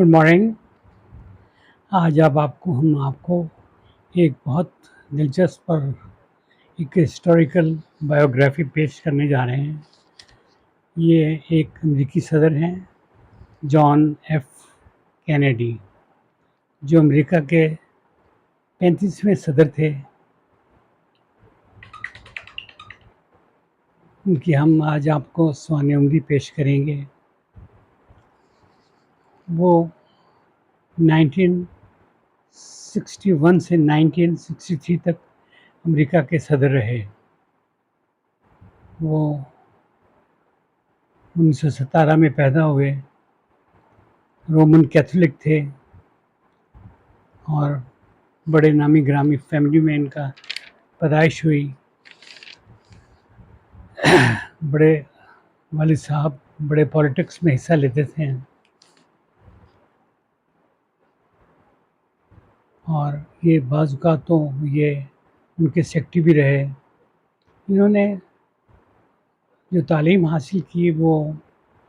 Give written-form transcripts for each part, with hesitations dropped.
Good morning. آج ہم آپ کو ایک بہت دلچسپ اور ایک ہسٹوریکل بایوگرافی پیش کرنے جا رہے ہیں. یہ ایک امریکی صدر ہیں، جان ایف کینیڈی، جو امریکہ کے 35ویں صدر تھے. ان کی ہم آج آپ کو سوانح عمری پیش کریں گے. وہ 1961 سے 1963 تک امریکہ کے صدر رہے. وہ 1917 میں پیدا ہوئے، رومن کیتھولک تھے اور بڑے نامی گرامی فیملی میں ان کا پیدائش ہوئی. بڑے والد صاحب بڑے پالیٹکس میں حصہ لیتے تھے اور یہ بعض اوقات تو یہ ان کے سیکٹری بھی رہے. انہوں نے جو تعلیم حاصل کی وہ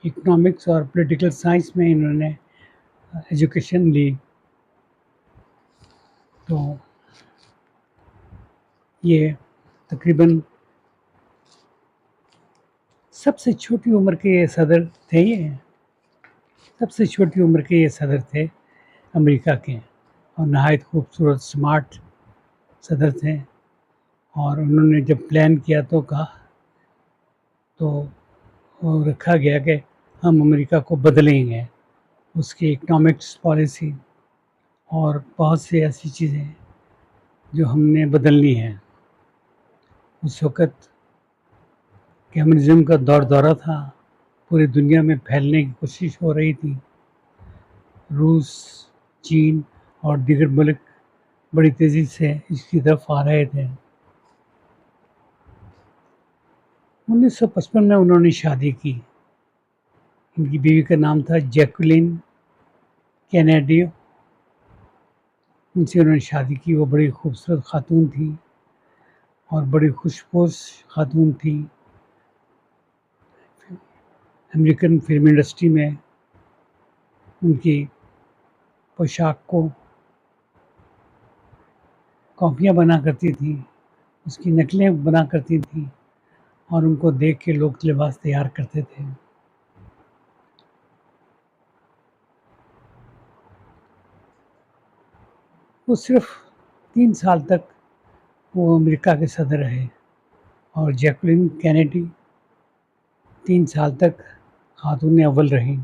اکنامکس اور پولیٹیکل سائنس میں انہوں نے ایجوکیشن لی. تو یہ تقریباً سب سے چھوٹی عمر کے یہ صدر تھے. سب سے چھوٹی عمر کے یہ صدر تھے امریکہ کے، اور نہایت خوبصورت اسمارٹ صدر تھے. اور انہوں نے جب پلان کیا تو رکھا گیا کہ ہم امریکہ کو بدلیں گے، اس کی اکنامکس پالیسی اور بہت سی ایسی چیزیں جو ہم نے بدلنی ہیں. اس وقت کمیونزم کا دورہ تھا، پوری دنیا میں پھیلنے کی کوشش ہو رہی تھی. روس، چین اور دیگر ملک بڑی تیزی سے اس کی طرف آ رہے تھے. 1955 میں انہوں نے شادی کی. ان کی بیوی کا نام تھا جیکولین کینیڈی. ان سے انہوں نے شادی کی. وہ بڑی خوبصورت خاتون تھی اور بڑی خوشپوش خاتون تھی. امریکن فلم انڈسٹری میں ان کی پوشاک کو کاپیاں بنا کرتی تھیں، اس کی نقلیں بنا کرتی تھیں اور ان کو دیکھ کے لوگ لباس تیار کرتے تھے. وہ صرف 3 سال تک وہ امریکہ کے صدر رہے اور جیکولین کینیڈی 3 سال تک خاتون اول رہیں.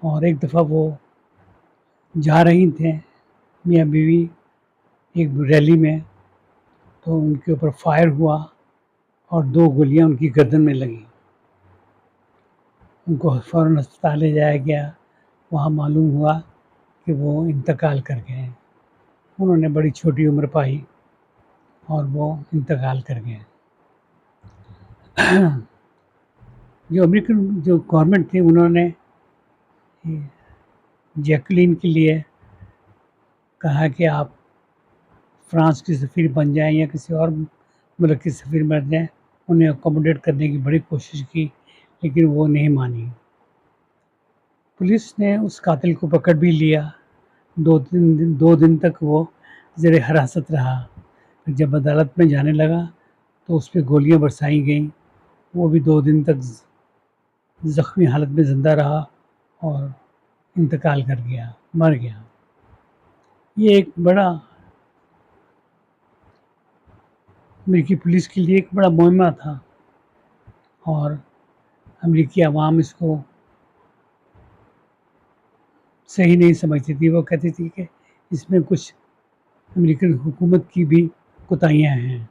اور ایک دفعہ وہ جا رہی تھے میاں بیوی ایک ریلی میں، تو ان کے اوپر فائر ہوا اور 2 گولیاں ان کی گردن میں لگیں. ان کو فوراً ہسپتال لے جایا گیا. وہاں معلوم ہوا کہ وہ انتقال کر گئے ہیں. انہوں نے بڑی چھوٹی عمر پائی اور وہ انتقال کر گئے. جو امریکن جو گورنمنٹ تھی انہوں نے جیکولین کے لیے کہا کہ آپ فرانس کی سفیر بن جائیں یا کسی اور ملک کی سفیر بن جائیں. انہیں اکوموڈیٹ کرنے کی بڑی کوشش کی لیکن وہ نہیں مانی. پولیس نے اس قاتل کو پکڑ بھی لیا. 2 دن تک وہ زیر حراست رہا. جب عدالت میں جانے لگا تو اس پہ گولیاں برسائی گئیں. وہ بھی 2 دن تک زخمی حالت میں زندہ رہا اور انتقال کر گیا، مر گیا. یہ ایک بڑا امریکی پولیس کے لیے ایک بڑا مہمہ تھا اور امریکی عوام اس کو صحیح نہیں سمجھتی تھی. وہ کہتی تھی کہ اس میں کچھ امریکن حکومت کی بھی کوتاہیاں ہیں.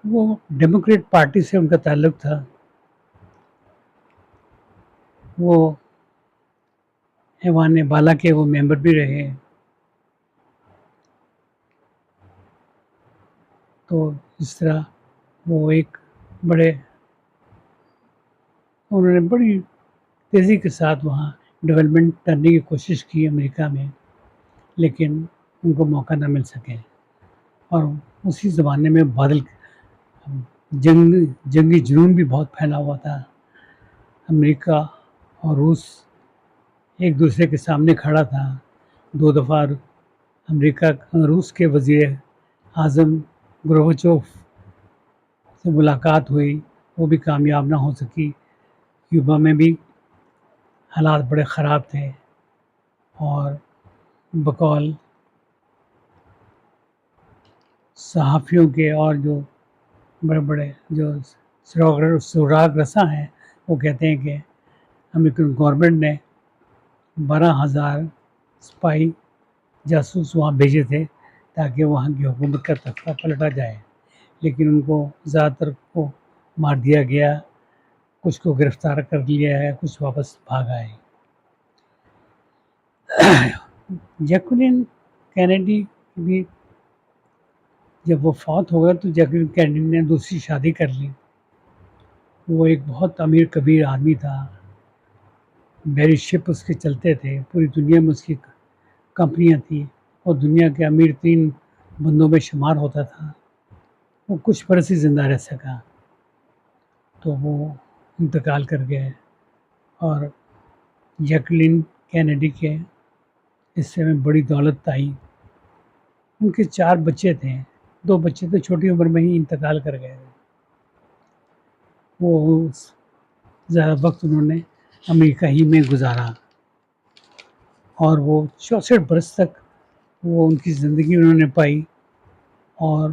وہ ڈیموکریٹ پارٹی سے ان کا تعلق تھا. وہ ایوان بالا کے وہ ممبر بھی رہے. تو اس طرح وہ ایک انہوں نے بڑی تیزی کے ساتھ وہاں ڈیولپمنٹ کرنے کی کوشش کی امریکہ میں، لیکن ان کو موقع نہ مل سکے. اور اسی زمانے میں جنگی جنون بھی بہت پھیلا ہوا تھا. امریکہ اور روس ایک دوسرے کے سامنے کھڑا تھا. 2 دفعہ روس کے وزیر اعظم گورباچوف سے ملاقات ہوئی، وہ بھی کامیاب نہ ہو سکی. کیوبا میں بھی حالات بڑے خراب تھے، اور بقول صحافیوں کے اور جو بڑے بڑے جو سراغ رساں ہیں، وہ کہتے ہیں کہ امریکن گورنمنٹ نے 12,000 سپاہی جاسوس وہاں بھیجے تھے تاکہ وہاں کی حکومت کا تختہ پلٹا جائے، لیکن ان کو زیادہ تر کو مار دیا گیا، کچھ کو گرفتار کر لیا ہے، کچھ واپس بھاگ آئے. جیکولین کینیڈی بھی جب وہ فوت ہو گیا تو جیکولین کینیڈی نے دوسری شادی کر لی. وہ ایک بہت امیر کبیر آدمی تھا. بیری شپ اس کے چلتے تھے، پوری دنیا میں اس کی کمپنیاں تھیں، اور دنیا کے امیر ترین بندوں میں شمار ہوتا تھا. وہ کچھ برس ہی زندہ رہ سکا تو وہ انتقال کر گئے، اور جیکولین کینیڈی کے حصے میں بڑی دولت آئی. ان کے 4 بچے تھے، 2 بچے تو چھوٹی عمر میں ہی انتقال کر گئے. وہ زیادہ وقت انہوں نے امریکہ ہی میں گزارا، اور وہ 64 برس تک وہ ان کی زندگی انہوں نے پائی، اور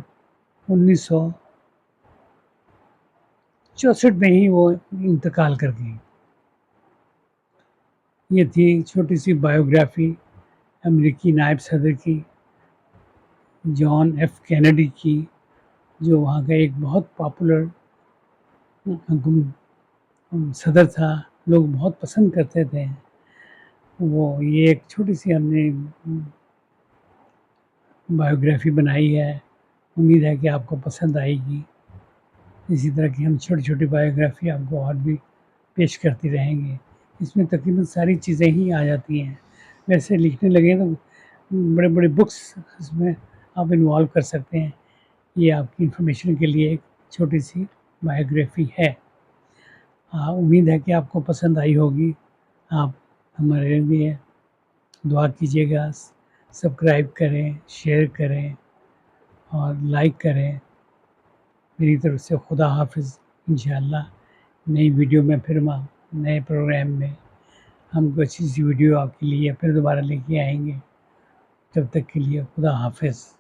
1964 میں ہی وہ انتقال کر گئی. یہ تھی چھوٹی سی بایوگرافی امریکی نائب صدر کی، جان ایف کینیڈی کی، جو وہاں کا ایک بہت پاپولر صدر تھا، لوگ بہت پسند کرتے تھے. یہ ایک چھوٹی سی ہم نے بایوگرافی بنائی ہے، امید ہے کہ آپ کو پسند آئے گی. اسی طرح کی ہم چھوٹی چھوٹی بایوگرافی آپ کو اور بھی پیش کرتی رہیں گے. اس میں تقریباً ساری چیزیں ہی آ جاتی ہیں. ویسے لکھنے لگے تو بڑے بڑے بکس اس میں آپ انوالو کر سکتے ہیں. یہ آپ کی انفارمیشن کے لیے ایک چھوٹی سی بایوگرافی ہے. امید ہے کہ آپ کو پسند آئی ہوگی. آپ ہمارے لیے دعا کیجیے گا، سبسکرائب کریں، شیئر کریں اور لائک کریں. میری طرف سے خدا حافظ. انشاءاللہ نئی ویڈیو میں پھر نئے پروگرام میں ہم کو اچھی سی ویڈیو آپ کے لیے پھر دوبارہ لے کے آئیں گے. تب تک کے لیے خدا حافظ.